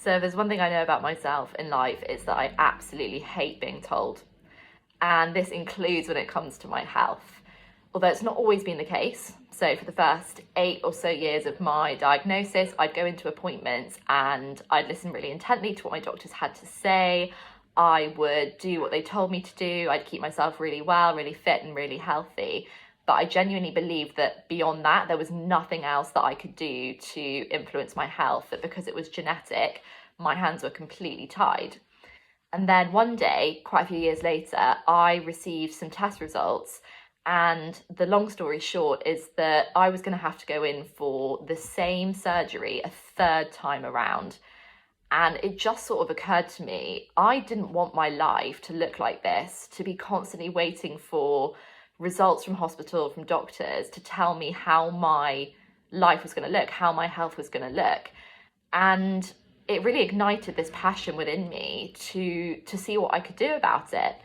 So there's one thing I know about myself in life is that I absolutely hate being told. And this includes when it comes to my health. Although it's not always been the case. So for the first 8 or so years of my diagnosis, I'd go into appointments and I'd listen really intently to what my doctors had to say. I would do what they told me to do. I'd keep myself really well, really fit and really healthy. But I genuinely believed that beyond that, there was nothing else that I could do to influence my health, that because it was genetic, my hands were completely tied. And then one day, quite a few years later, I received some test results. And the long story short is that I was going to have to go in for the same surgery a third time around. And it just sort of occurred to me, I didn't want my life to look like this, to be constantly waiting for results from hospital, from doctors, to tell me how my life was going to look, how my health was going to look. And it really ignited this passion within me to see what I could do about it.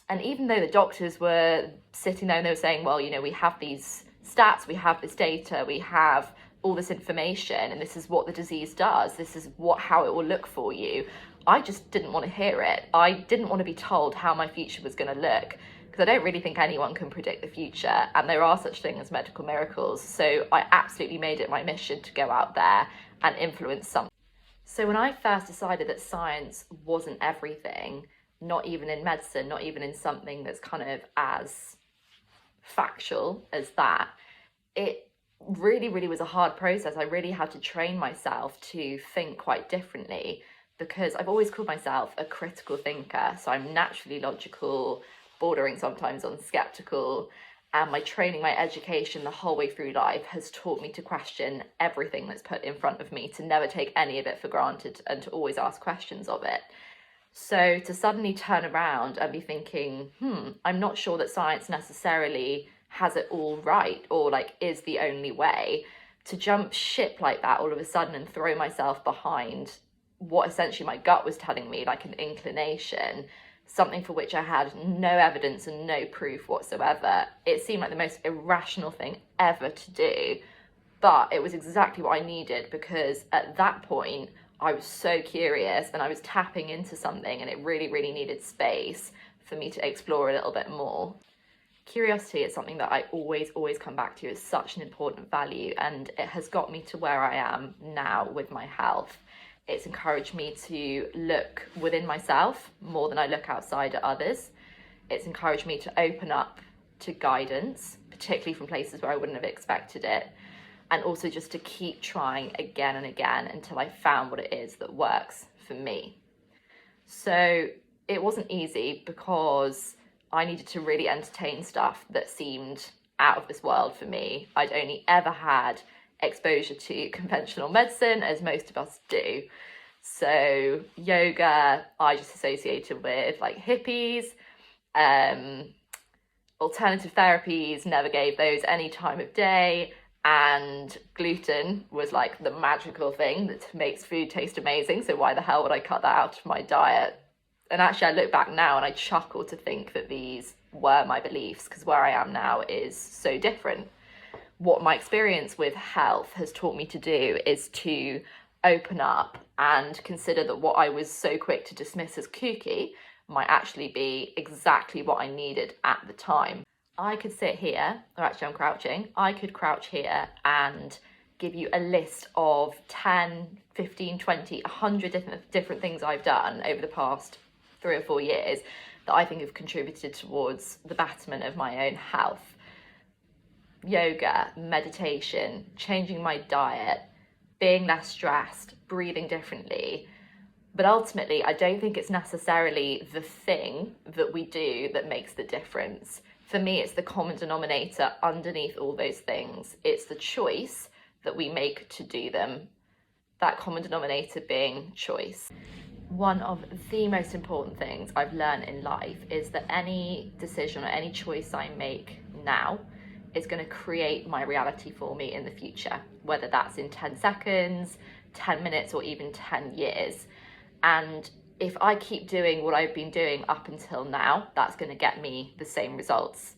And even though the doctors were sitting there and they were saying, well, you know, we have these stats, we have this data, we have all this information, and this is what the disease does, this is how it will look for you, I just didn't want to hear it. I didn't want to be told how my future was going to look, because I don't really think anyone can predict the future, and there are such things as medical miracles. So I absolutely made it my mission to go out there and influence something. So when I first decided that science wasn't everything, not even in medicine, not even in something that's kind of as factual as that, it really, really was a hard process. I really had to train myself to think quite differently, because I've always called myself a critical thinker. So I'm naturally logical, bordering sometimes on skeptical. And my training, my education the whole way through life has taught me to question everything that's put in front of me, to never take any of it for granted and to always ask questions of it. So to suddenly turn around and be thinking, I'm not sure that science necessarily has it all right or like is the only way, to jump ship like that all of a sudden and throw myself behind what essentially my gut was telling me, like an inclination, something for which I had no evidence and no proof whatsoever. It seemed like the most irrational thing ever to do, but it was exactly what I needed, because at that point I was so curious and I was tapping into something, and it really, really needed space for me to explore a little bit more. Curiosity is something that I always come back to as such an important value, and it has got me to where I am now with my health. It's encouraged me to look within myself more than I look outside at others. It's encouraged me to open up to guidance, particularly from places where I wouldn't have expected it. And also just to keep trying again and again until I found what it is that works for me. So it wasn't easy, because I needed to really entertain stuff that seemed out of this world for me. I'd only ever had exposure to conventional medicine, as most of us do. So yoga, I just associated with like hippies. Alternative therapies, never gave those any time of day. And gluten was like the magical thing that makes food taste amazing. So why the hell would I cut that out of my diet? And actually, I look back now and I chuckle to think that these were my beliefs, because where I am now is so different. What my experience with health has taught me to do is to open up and consider that what I was so quick to dismiss as kooky might actually be exactly what I needed at the time. I could sit here, or actually I'm crouching, I could crouch here and give you a list of 10, 15, 20, 100 different things I've done over the past 3 or 4 years that I think have contributed towards the betterment of my own health. Yoga, meditation, changing my diet, being less stressed, breathing differently. But ultimately, I don't think it's necessarily the thing that we do that makes the difference. For me, it's the common denominator underneath all those things. It's the choice that we make to do them. That common denominator being choice. One of the most important things I've learned in life is that any decision or any choice I make now is going to create my reality for me in the future, whether that's in 10 seconds, 10 minutes, or even 10 years. And if I keep doing what I've been doing up until now, that's going to get me the same results.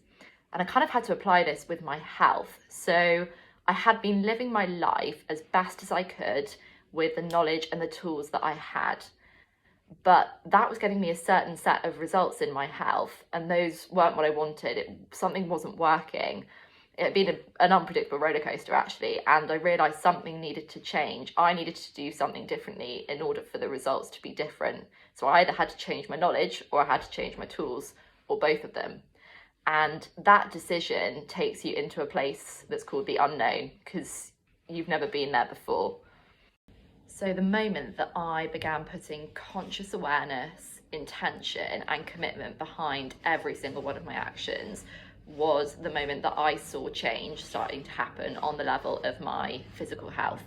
And I kind of had to apply this with my health. So I had been living my life as best as I could with the knowledge and the tools that I had. But that was getting me a certain set of results in my health, and those weren't what I wanted. Something wasn't working. It had been an unpredictable roller coaster, actually, and I realised something needed to change. I needed to do something differently in order for the results to be different. So I either had to change my knowledge or I had to change my tools, or both of them. And that decision takes you into a place that's called the unknown, because you've never been there before. So the moment that I began putting conscious awareness, intention, and commitment behind every single one of my actions was the moment that I saw change starting to happen on the level of my physical health.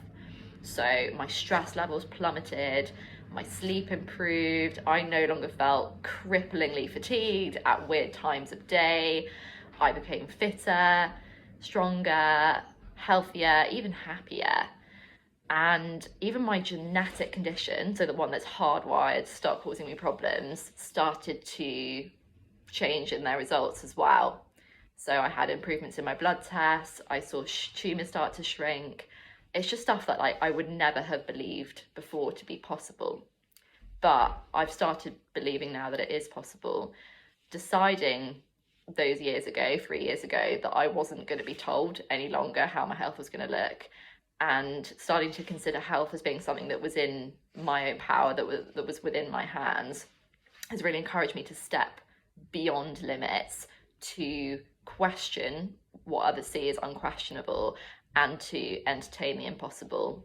So my stress levels plummeted, my sleep improved, I no longer felt cripplingly fatigued at weird times of day, I became fitter, stronger, healthier, even happier. And even my genetic condition, so the one that's hardwired to start causing me problems, started to change in their results as well. So I had improvements in my blood tests, I saw tumours start to shrink. It's just stuff that I would never have believed before to be possible. But I've started believing now that it is possible, deciding those years ago, 3 years ago, that I wasn't going to be told any longer how my health was going to look, and starting to consider health as being something that was in my own power, that was within my hands, has really encouraged me to step beyond limits, to question what others see as unquestionable, and to entertain the impossible.